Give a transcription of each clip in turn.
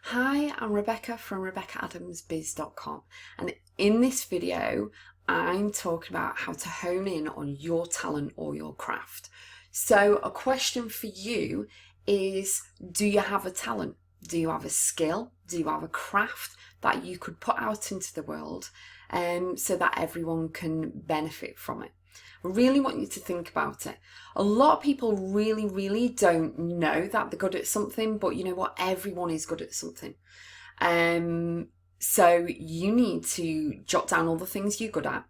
Hi, I'm Rebecca from RebeccaAdamsBiz.com, and in this video I'm talking about how to hone in on your talent or your craft. So a question for you is, do you have a talent? Do you have a skill? Do you have a craft that you could put out into the world so that everyone can benefit from it? I really want you to think about it. A lot of people really don't know that they're good at something, but you know what? Everyone is good at something. Um, so you need to jot down all the things you're good at.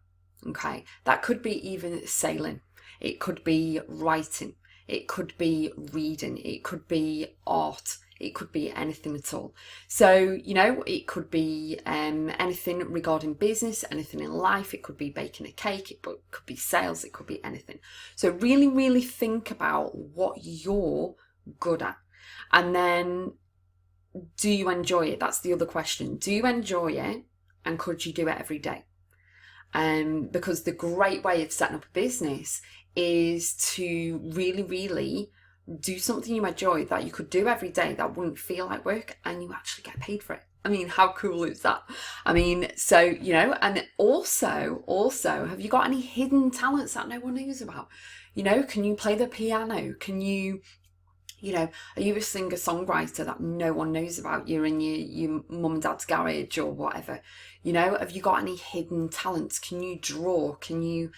Okay, that could be even sailing, it could be writing, it could be reading, it could be art, it could be anything at all. So, it could be anything regarding business, anything in life. It could be baking a cake, it could be sales, it could be anything. So really think about what you're good at. And then, do you enjoy it? That's the other question. Do you enjoy it? And could you do it every day? Because the great way of setting up a business is to really do something you enjoy that you could do every day that wouldn't feel like work, and you actually get paid for it. I mean, how cool is that? I mean, so, and also, have you got any hidden talents that no one knows about? Can you play the piano? Can you, are you a singer-songwriter that no one knows about? You're in your mum and dad's garage or whatever. Have you got any hidden talents? Can you draw? Can you,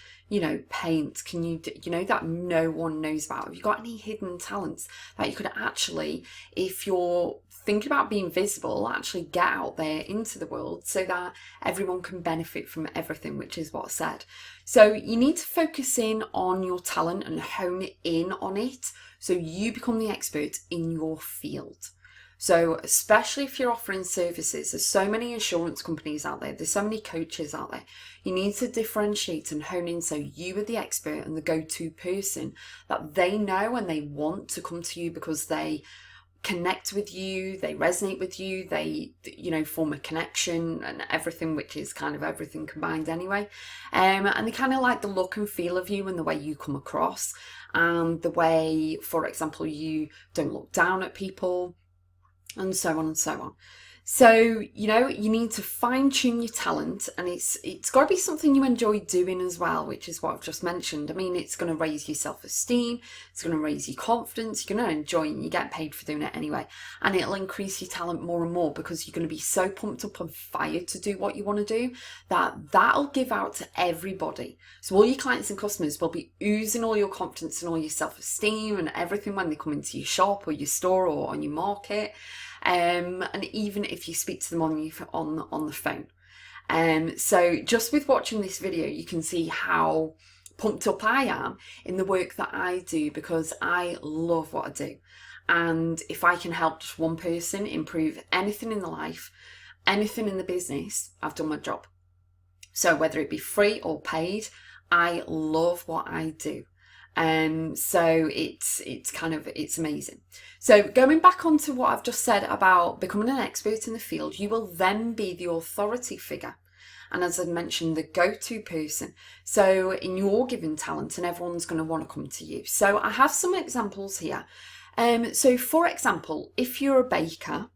paint? Can you, that no one knows about? Have you got any hidden talents that you could actually, if you're thinking about being visible, actually get out there into the world so that everyone can benefit from everything, which is what I said. So you need to focus in on your talent and hone in on it so you become the expert in your field. So especially if you're offering services, there's so many insurance companies out there, there's so many coaches out there. You need to differentiate and hone in so you are the expert and the go-to person that they know, and they want to come to you because they connect with you, they resonate with you, they form a connection and everything, which is kind of everything combined anyway. And they kind of like the look and feel of you and the way you come across, and the way, for example, you don't look down at people, and so on and so on. So, you need to fine tune your talent, and it's got to be something you enjoy doing as well, which is what I've just mentioned. I mean, it's going to raise your self-esteem, it's going to raise your confidence, you're going to enjoy it, and you get paid for doing it anyway. And it'll increase your talent more and more because you're going to be so pumped up and fired to do what you want to do that'll give out to everybody. So all your clients and customers will be oozing all your confidence and all your self-esteem and everything when they come into your shop or your store or on your market. And even if you speak to them on the phone. So just with watching this video, you can see how pumped up I am in the work that I do, because I love what I do. And if I can help just one person improve anything in their life, anything in the business, I've done my job. So whether it be free or paid, I love what I do. So it's amazing. So going back onto what I've just said about becoming an expert in the field, you will then be the authority figure. And as I mentioned, the go-to person. So in your given talent, and everyone's going to want to come to you. So I have some examples here. So for example, if you're a baker,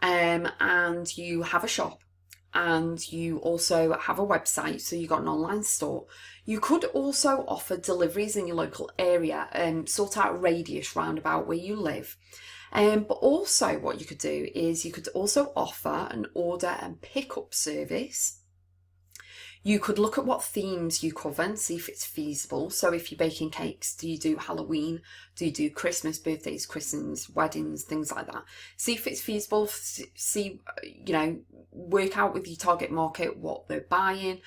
and you have a shop, and you also have a website, so you've got an online store, you could also offer deliveries in your local area and sort out a radius round about where you live. But also what you could do is you could also offer an order and pick-up service. You could look at what themes you cover and see if it's feasible. So if you're baking cakes, do you do Halloween? Do you do Christmas, birthdays, christenings, weddings, things like that? See if it's feasible. See, work out with your target market what they're buying,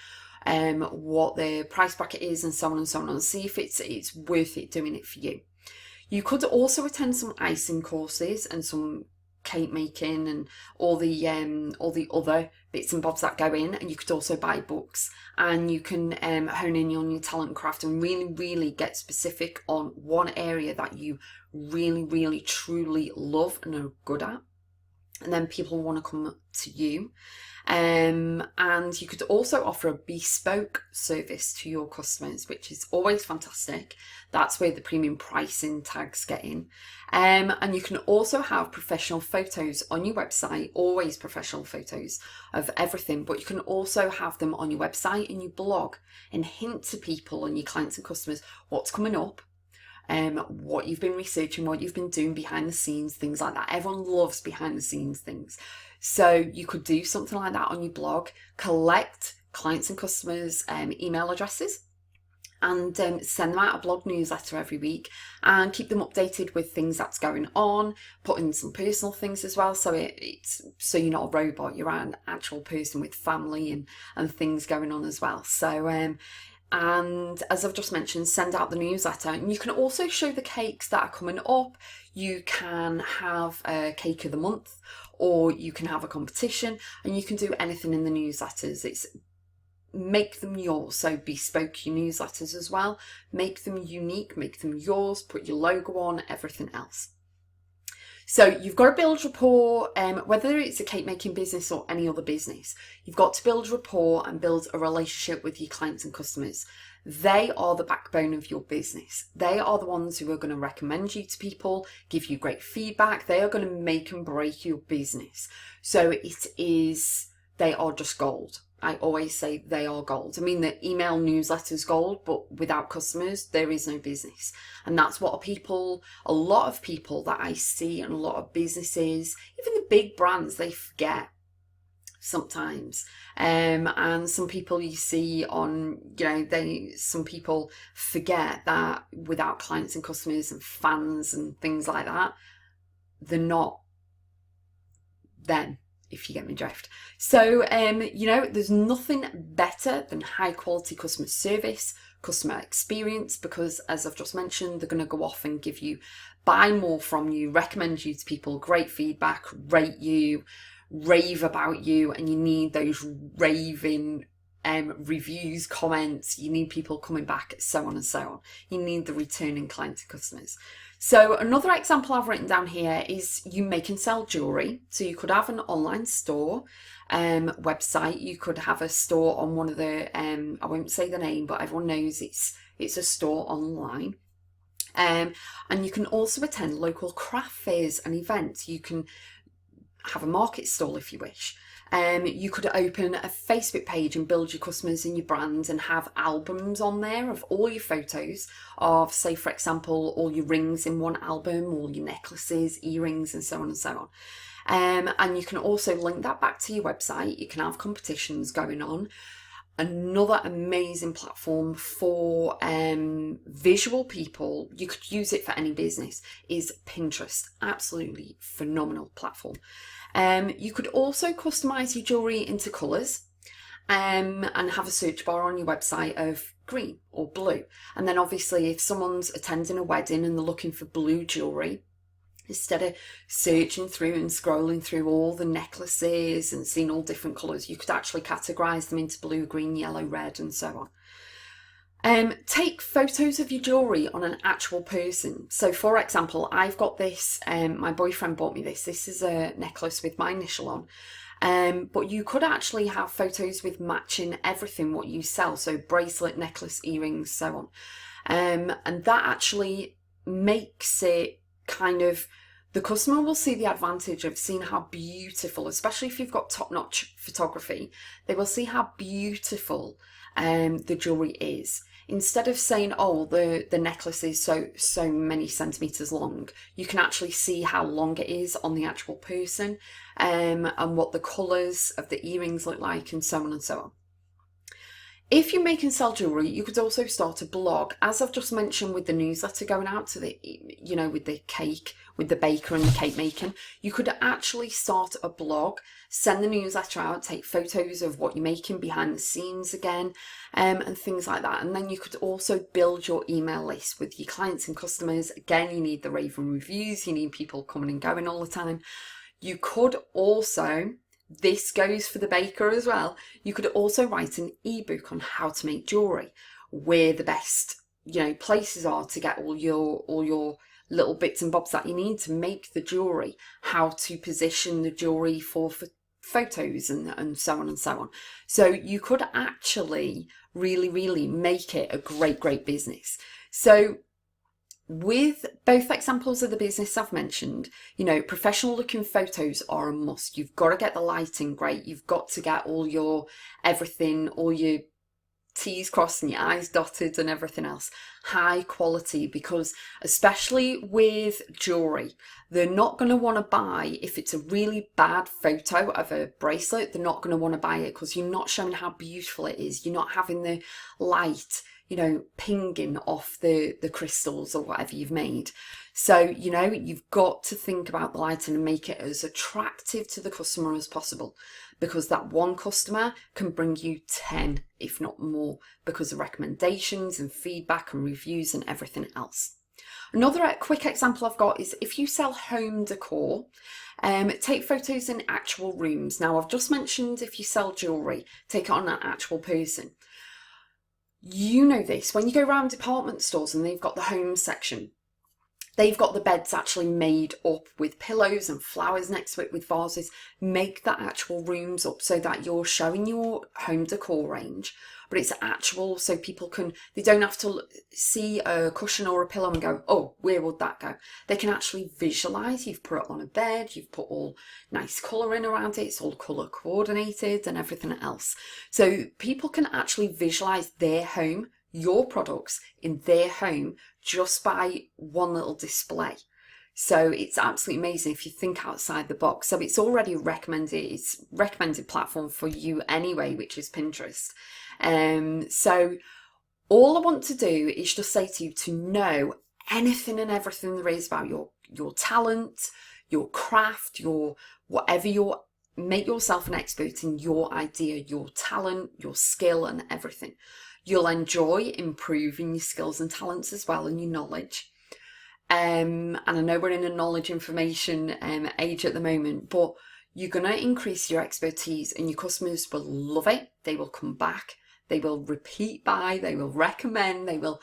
what their price bracket is, and so on and so on, and see if it's worth it doing it for you. You could also attend some icing courses and some cake making and all the other bits and bobs that go in, and you could also buy books, and you can hone in on your talent and craft and really get specific on one area that you really truly love and are good at. and then people want to come to you. And you could also offer a bespoke service to your customers, which is always fantastic. That's where the premium pricing tags get in. And you can also have professional photos on your website, always professional photos of everything, but you can also have them on your website and your blog and hint to people and your clients and customers what's coming up, what you've been researching, what you've been doing behind the scenes, things like that. Everyone loves behind the scenes things. So you could do something like that on your blog, collect clients and customers' email addresses, and send them out a blog newsletter every week and keep them updated with things that's going on, put in some personal things as well, so it's so you're not a robot, you're an actual person with family and things going on as well. So and as I've just mentioned, send out the newsletter. And you can also show the cakes that are coming up. You can have a cake of the month, or you can have a competition, and you can do anything in the newsletters. It's make them yours. So bespoke your newsletters as well. Make them unique, make them yours, put your logo on, everything else. So you've got to build rapport, whether it's a cake making business or any other business. You've got to build rapport and build a relationship with your clients and customers. They are the backbone of your business. They are the ones who are going to recommend you to people, give you great feedback. They are going to make and break your business. So they are just gold. I always say they are gold. I mean, the email newsletter's gold, but without customers, there is no business. And that's what a lot of people that I see, and a lot of businesses, even the big brands, they forget sometimes. And some people you see on, some people forget that without clients and customers and fans and things like that, they're not them, if you get me drift. So, there's nothing better than high quality customer service, customer experience, because as I've just mentioned, they're going to go off and buy more from you, recommend you to people, great feedback, rate you, rave about you, and you need those raving reviews, comments, you need people coming back, so on and so on. You need the returning clients and customers. So another example I've written down here is you make and sell jewellery. So you could have an online store website. You could have a store on one of the, I won't say the name, but everyone knows it's a store online. And you can also attend local craft fairs and events. You can have a market stall if you wish. You could open a Facebook page and build your customers and your brand and have albums on there of all your photos of, say, for example, all your rings in one album, all your necklaces, earrings, and so on and so on. And you can also link that back to your website. You can have competitions going on. Another amazing platform for visual people, you could use it for any business, is Pinterest. Absolutely phenomenal platform. You could also customize your jewelry into colours and have a search bar on your website of green or blue. And then obviously if someone's attending a wedding and they're looking for blue jewelry, instead of searching through and scrolling through all the necklaces and seeing all different colours, you could actually categorise them into blue, green, yellow, red, and so on. Take photos of your jewellery on an actual person. So for example, I've got this, my boyfriend bought me this. This is a necklace with my initial on. But you could actually have photos with matching everything what you sell. So bracelet, necklace, earrings, so on. And that actually makes it kind of, the customer will see the advantage of seeing how beautiful, especially if you've got top-notch photography, they will see how beautiful the jewellery is. Instead of saying, oh, the necklace is so many centimetres long, you can actually see how long it is on the actual person, and what the colours of the earrings look like, and so on and so on. If you make and sell jewellery, you could also start a blog. As I've just mentioned with the newsletter going out to the, with the cake, with the baker and the cake making, you could actually start a blog, send the newsletter out, take photos of what you're making behind the scenes again, and things like that. And then you could also build your email list with your clients and customers. Again, you need the raving reviews, you need people coming and going all the time. You could also, this goes for the baker as well, you could also write an ebook on how to make jewellery, where the best places are to get all your little bits and bobs that you need to make the jewellery, how to position the jewellery for photos and so on and so on. So you could actually really make it a great business. So with both examples of the business I've mentioned, you know, professional looking photos are a must. You've got to get the lighting great. You've got to get all your everything, all your T's crossed and your I's dotted and everything else high quality, because especially with jewelry, they're not going to want to buy, if it's a really bad photo of a bracelet, they're not going to want to buy it because you're not showing how beautiful it is. You're not having the light, you know, pinging off the crystals or whatever you've made. So, you know, you've got to think about the lighting and make it as attractive to the customer as possible, because that one customer can bring you 10, if not more, because of recommendations and feedback and reviews and everything else. Another quick example I've got is if you sell home decor, take photos in actual rooms. Now, I've just mentioned if you sell jewellery, take it on an actual person. You know this, when you go around department stores and they've got the home section, they've got the beds actually made up with pillows and flowers next to it with vases. Make the actual rooms up so that you're showing your home decor range, but it's actual, so people can, they don't have to see a cushion or a pillow and go, oh, where would that go? They can actually visualise. You've put it on a bed, you've put all nice colouring around it, it's all colour coordinated and everything else. So people can actually visualise their home, your products in their home, just by one little display. So it's absolutely amazing if you think outside the box. So it's already it's recommended platform for you anyway, which is Pinterest. So all I want to do is just say to you to know anything and everything there is about your talent, your craft, your whatever make yourself an expert in your idea, your talent, your skill and everything. You'll enjoy improving your skills and talents as well, and your knowledge. And I know we're in a knowledge information age at the moment, but you're going to increase your expertise and your customers will love it. They will come back. They will repeat buy. They will recommend. They will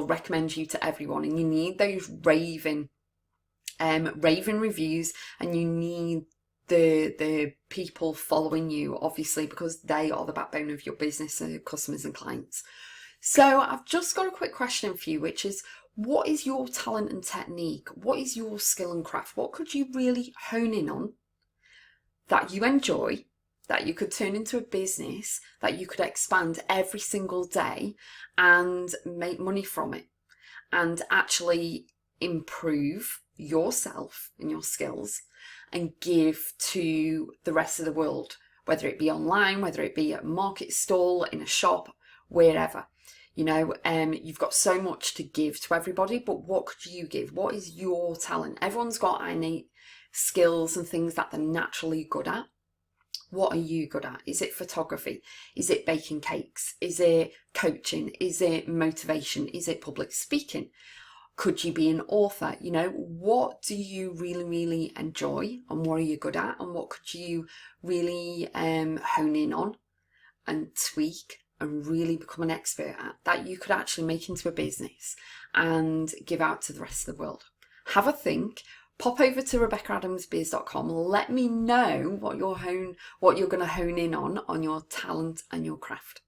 recommend you to everyone. And you need those raving reviews, and you need the people following you, obviously, because they are the backbone of your business, customers and clients. So I've just got a quick question for you, which is, what is your talent and technique? What is your skill and craft? What could you really hone in on that you enjoy, that you could turn into a business, that you could expand every single day and make money from it, and actually improve yourself and your skills and give to the rest of the world, whether it be online, whether it be at a market stall, in a shop, wherever. You know, you've got so much to give to everybody, but what could you give? What is your talent? Everyone's got innate skills and things that they're naturally good at. What are you good at? Is it photography? Is it baking cakes? Is it coaching? Is it motivation? Is it public speaking? Could you be an author? You know, what do you really enjoy, and what are you good at, and what could you really hone in on and tweak and really become an expert at, that you could actually make into a business and give out to the rest of the world? Have a think. Pop over to RebeccaAdamsBiz.com. Let me know what you're going to hone in on your talent and your craft.